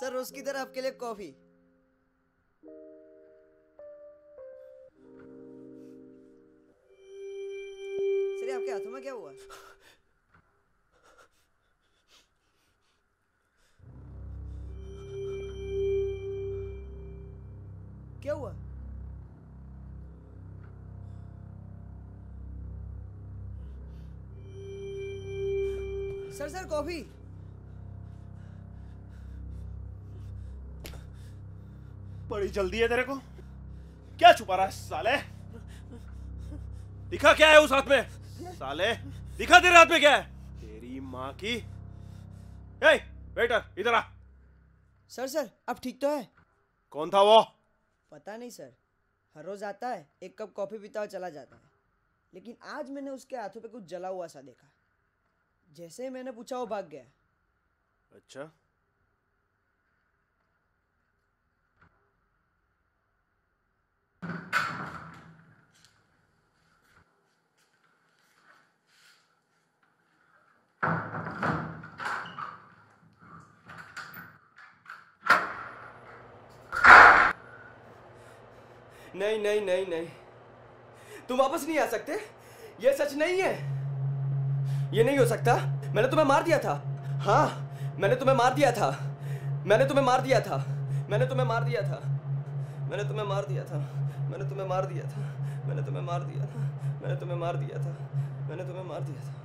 Sir रोज की तरह आपके लिए कॉफी। सर ये आपके हाथों में क्या हुआ? क्या हुआ? Sir sir coffee. बड़ी जल्दी है तेरे को, क्या छुपा रहा है साले? दिखा क्या है उस हाथ में? साले दिखा तेरे हाथ में क्या है? तेरी माँ की। ए, वेटर इधर आ। सर सर अब ठीक तो है? कौन था वो? पता नहीं सर, हर रोज आता है, एक कप कॉफी पीता और चला जाता है, लेकिन आज मैंने उसके हाथों पे कुछ जला हुआ सा देखा। जैसे ही मैंने पूछा वो भाग गया। अच्छा, नहीं नहीं नहीं नहीं, तुम वापस नहीं आ सकते। ये सच नहीं है, ये नहीं हो सकता। मैंने तुम्हें मार दिया था। हाँ, मैंने तुम्हें मार दिया था। मैंने तुम्हें मार दिया था। मैंने तुम्हें मार दिया था। मैंने तुम्हें मार दिया था। मैंने तुम्हें मार दिया था। मैंने तुम्हें मार दिया था। मैंने तुम्हें मार दिया था। मैंने तुम्हें मार दिया था।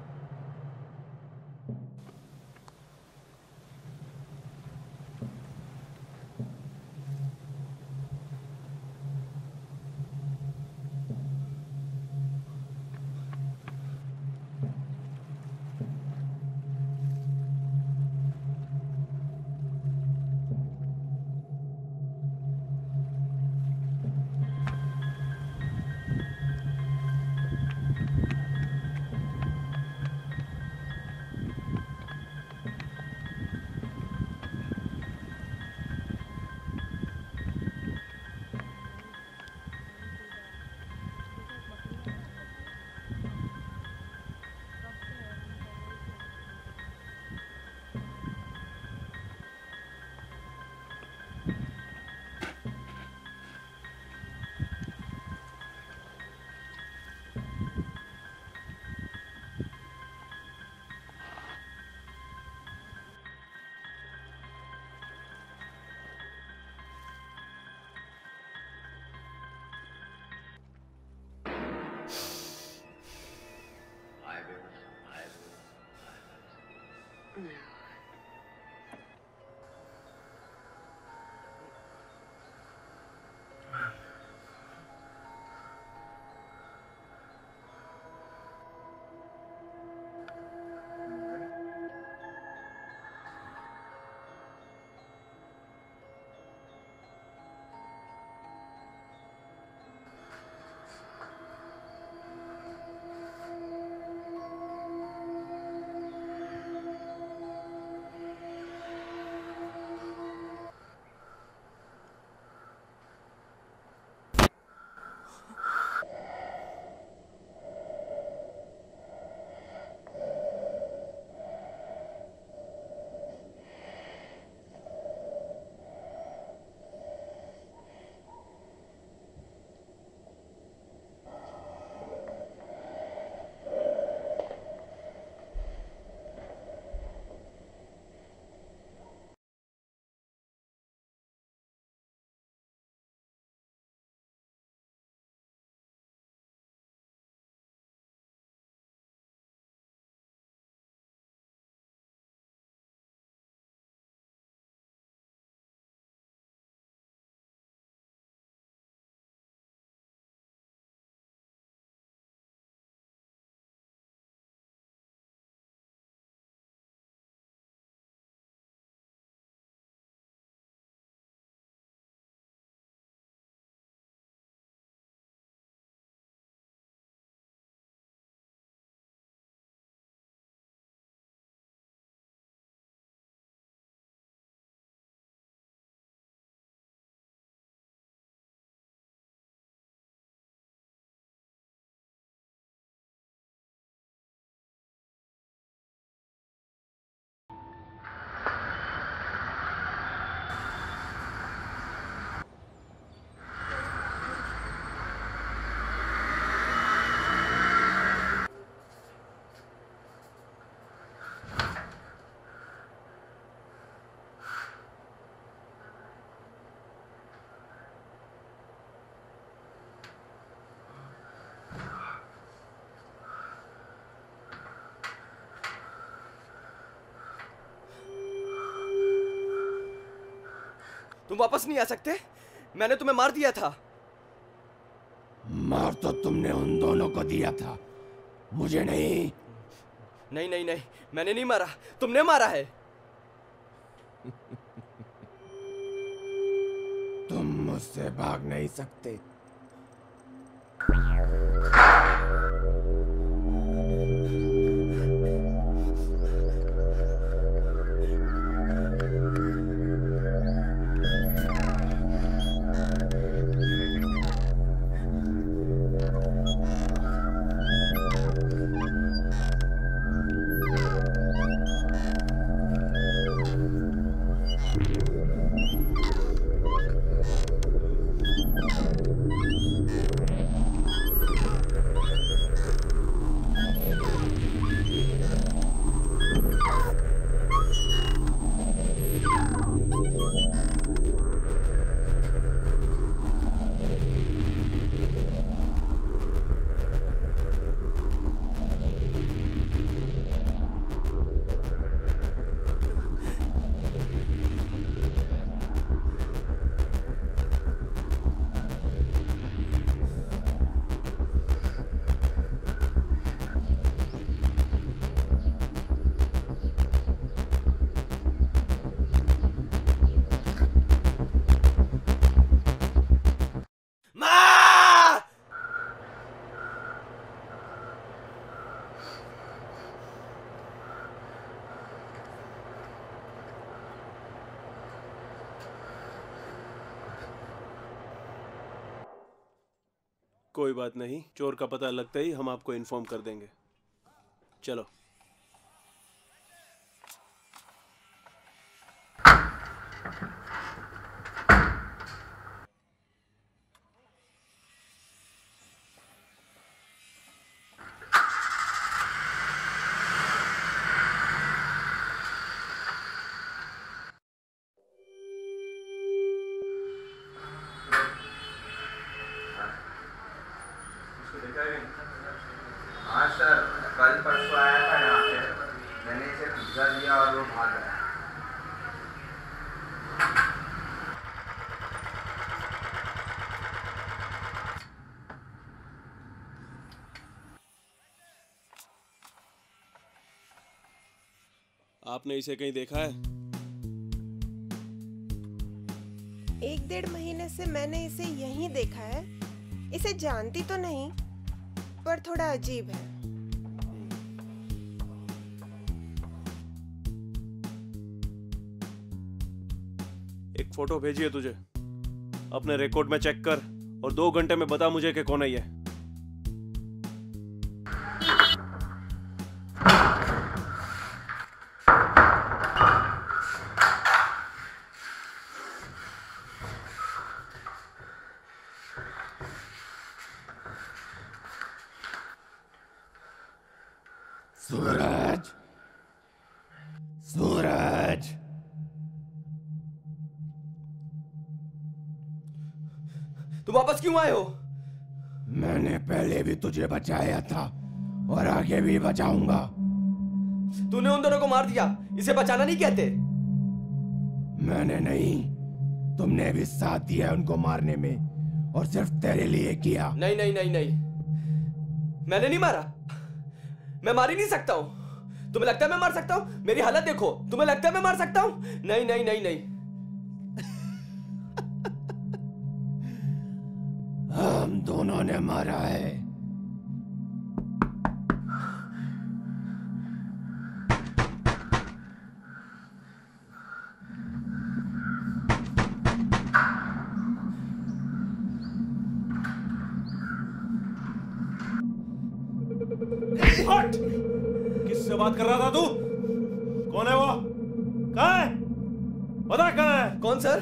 तुम वापस नहीं आ सकते? मैंने तुम्हें मार दिया था। मार तो तुमने उन दोनों को दिया था, मुझे नहीं। नहीं नहीं नहीं, मैंने नहीं मारा, तुमने मारा है। तुम मुझसे भाग नहीं सकते। कोई बात नहीं, चोर का पता लगता ही हम आपको इन्फॉर्म कर देंगे। चलो। हाँ सर, कल परसों आया था यहाँ पे, मैंने इसे पिज्जा दिया और वो भाग गया। आपने इसे कहीं देखा है? 1-1.5 महीने से मैंने इसे यहीं देखा है। इसे जानती तो नहीं, पर थोड़ा अजीब है। एक फोटो भेजी है तुझे, अपने रिकॉर्ड में चेक कर और 2 घंटे में बता मुझे कि कौन है ये। सूरज, सूरज, तुम वापस क्यों आए हो? मैंने पहले भी तुझे बचाया था और आगे भी बचाऊंगा। तूने उन दोनों को मार दिया, इसे बचाना नहीं कहते। मैंने नहीं, तुमने भी साथ दिया उनको मारने में, और सिर्फ तेरे लिए किया। नहीं नहीं नहीं नहीं, मैंने नहीं मारा। मैं मार ही नहीं सकता हूँ। तुम्हें लगता है मैं मार सकता हूँ? मेरी हालत देखो, तुम्हें लगता है मैं मार सकता हूँ? नहीं नहीं नहीं नहीं। हम दोनों ने मारा है। हट! किससे बात कर रहा था तू? कौन है वो? कहाँ है? बता कहाँ है? कौन सर?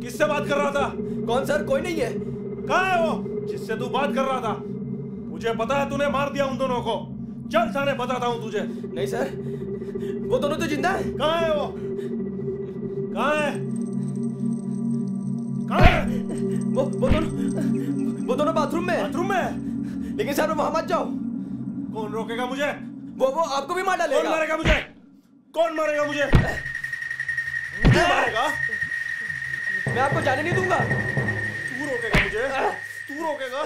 किससे बात कर रहा था? कौन सर? कोई नहीं है। कहाँ है वो जिससे तू बात कर रहा था? मुझे पता है तूने मार दिया उन दोनों को। चल थाने बताता हूँ तुझे। नहीं सर, वो दोनों तो जिंदा है। कहाँ है वो? कहाँ है? कहाँ है? वो दोनों बाथरूम में है। बाथरूम में है? लेकिन सर वहां मत जाओ। कौन रोकेगा मुझे? वो आपको भी मार डालेगा। कौन मारेगा मुझे? कौन मारेगा मुझे? मुझे मारेगा? मैं आपको जाने नहीं दूंगा। तू रोकेगा मुझे? तू रोकेगा?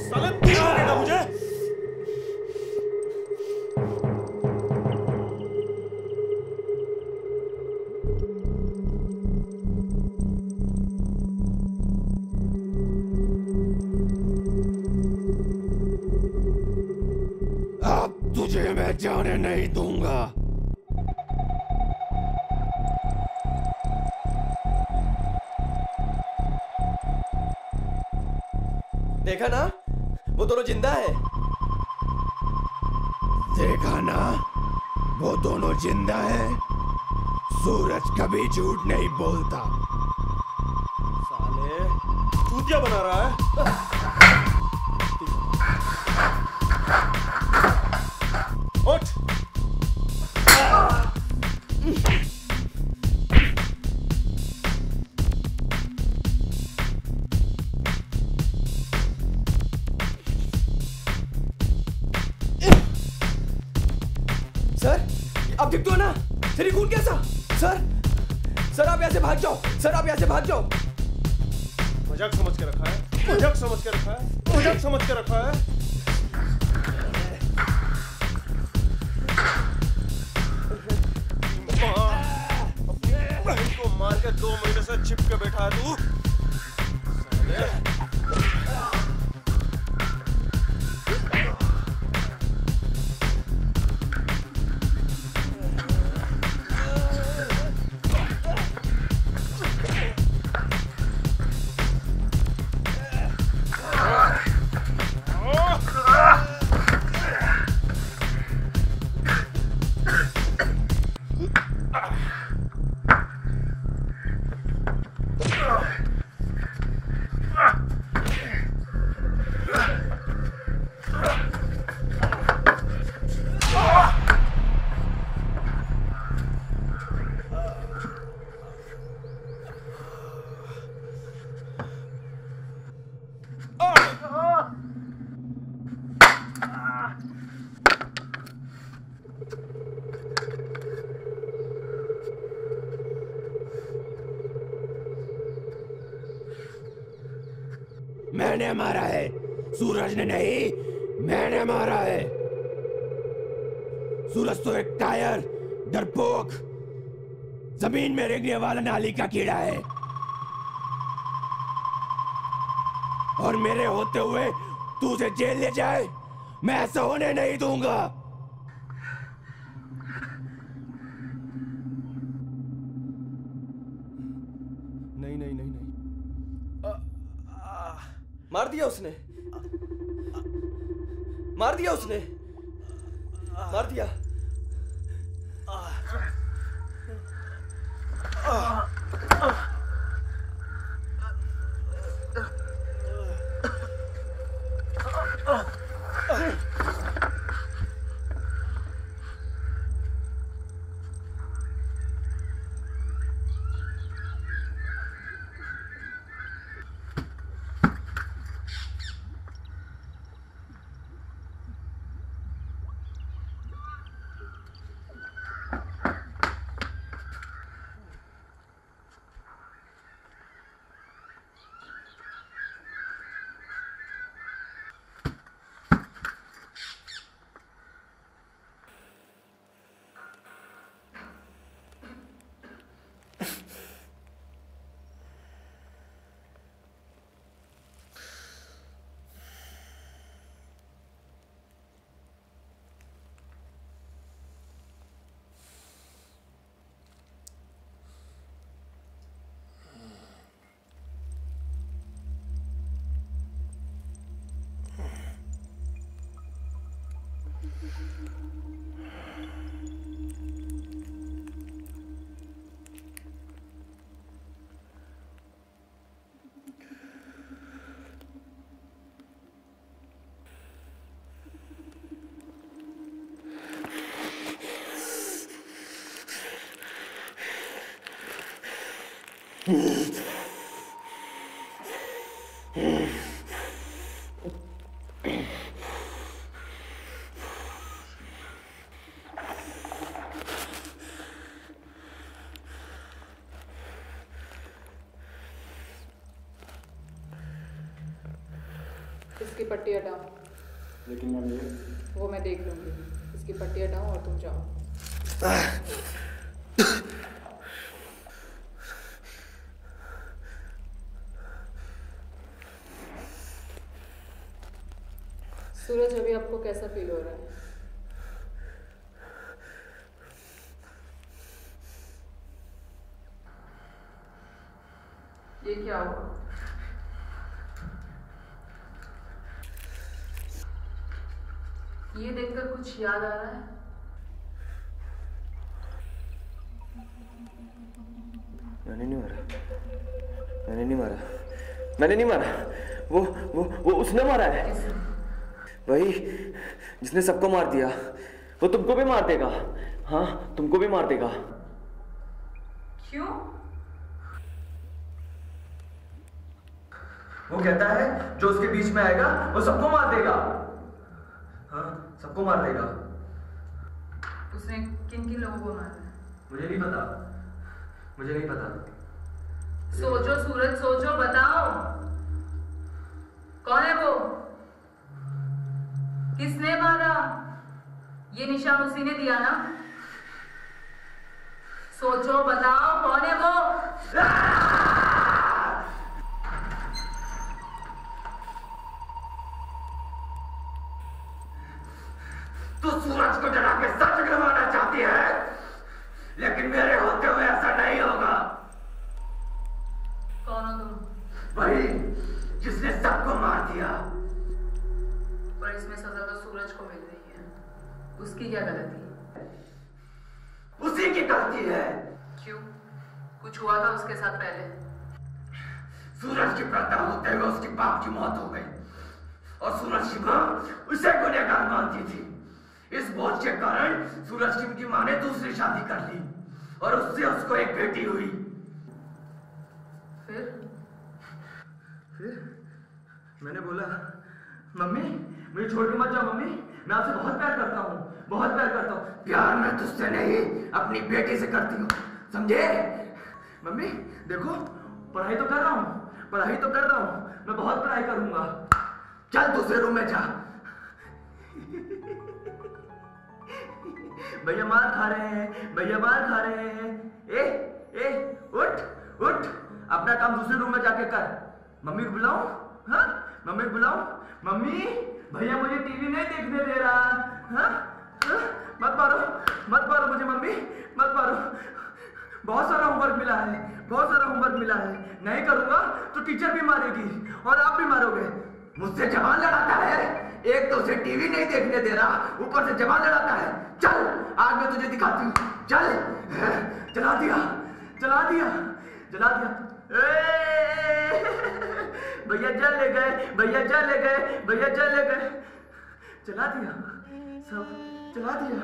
साले तू रोकेगा मुझे? अब तुझे मैं जाने नहीं दूंगा। देखा ना, वो दोनों जिंदा है। देखा ना, वो दोनों जिंदा है। सूरज कभी झूठ नहीं बोलता। साले चूतिया बना रहा है। उठ। सर, आप दिखते हो ना? फिर ये खून कैसा? सर आप यहाँ से भाग जाओ। सर आप यहाँ से भाग जाओ। मजाक समझ के रखा है। मजाक समझ के रखा है। मजाक समझ के रखा है। अपनी बहन को मार के 2 महीने से छिप के बैठा है तू। मैंने मारा है, सूरज ने नहीं, मैंने मारा है। सूरज तो एक टायर, डरपोक, जमीन में रेंगने वाला नाली का कीड़ा है। और मेरे होते हुए तू उसे जेल ले जाए, मैं ऐसा होने नहीं दूंगा। नहीं नहीं नहीं नहीं। मार दिया उसने। मार दिया उसने। मार दिया। इसकी पट्टी हटाओ। लेकिन मैम ये वो मैं देख लूँगी। इसकी पट्टी हटाओ और तुम जाओ। सूरज, अभी आपको कैसा फील हो रहा है? ये क्या हुआ? ये देखकर कुछ याद आ रहा है? मैंने नहीं मारा, मैंने नहीं मारा, मैंने नहीं मारा। वो उसने मारा है। वही जिसने सबको मार दिया। वो तुमको भी मार देगा। हाँ, तुमको भी मार देगा। क्यों? वो कहता है जो उसके बीच में आएगा वो सबको मार देगा। हाँ, सबको मार देगा। उसने किन किन लोगों को मारा है? मुझे नहीं पता, मुझे नहीं पता। सोचो सूरज, सोचो, बताओ कौन है वो? किसने मारा? ये निशान उसी ने दिया ना? सोचो, बताओ कौन है वो? तू सूरज को डरा के सच करवाना चाहती है, लेकिन मेरे होते हुए ऐसा नहीं होगा। कौन हो तुम? वही जिसने सबको मार दिया। पर इसमें सजा तो सूरज को मिल रही है। उसकी क्या गलती? उसी की गलती है। क्यों? कुछ हुआ था उसके साथ पहले? सूरज की पैदा होते हुए उसके बाप की मौत हो गई और सूरज की मां उसे गुनहगार मानती थी। इस बोझ के कारण सूरज की उनकी मां ने दूसरी शादी कर ली और उससे उसको एक बेटी हुई। फिर मैंने बोला, मम्मी मुझे छोड़ के मत जाओ मम्मी, मैं आपसे बहुत प्यार करता हूँ, बहुत प्यार करता हूँ। प्यार मैं तुझसे नहीं अपनी बेटी से करती हूँ, समझे? मम्मी देखो, पढ़ाई तो कर रहा हूँ, पढ़ाई तो कर रहा हूँ, मैं बहुत पढ़ाई करूंगा। चल दूसरे रूम में जा। भैया मार खा रहे हैं, भैया मार खा रहे हैं। ए उठ उठ, अपना काम दूसरे रूम में जाके कर। मम्मी को बुलाऊं? हाँ, मम्मी को बुलाऊं? मम्मी, भैया मुझे टीवी नहीं देखने दे रहा। हाँ? हाँ? मत मारो मुझे मम्मी, मत मारो। बहुत सारा होमवर्क मिला है, बहुत सारा होमवर्क मिला है। नहीं करूंगा तो टीचर भी मारेगी और आप भी मारोगे। मुझसे जवान लड़ाता है, एक तो उसे टीवी नहीं देखने दे रहा, ऊपर से जवान लड़ाता है। चल आज मैं तुझे दिखाती हूँ, चल। जला दिया, जला दिया, जला दिया। भैया चले गए, भैया चले गए, भैया चले गए। जला दिया, सब जला दिया,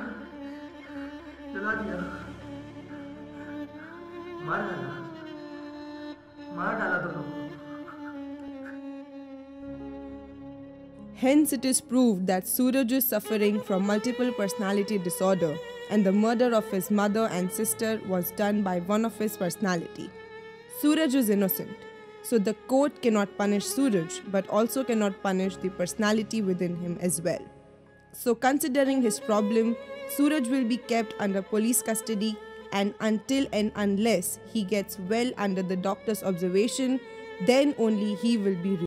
जला दिया। मार डाला दोनों को। Hence, it is proved that Suraj is suffering from multiple personality disorder, and the murder of his mother and sister was done by one of his personality. Suraj is innocent, so the court cannot punish Suraj, but also cannot punish the personality within him as well. So, considering his problem, Suraj will be kept under police custody, and until and unless he gets well under the doctor's observation, then only he will be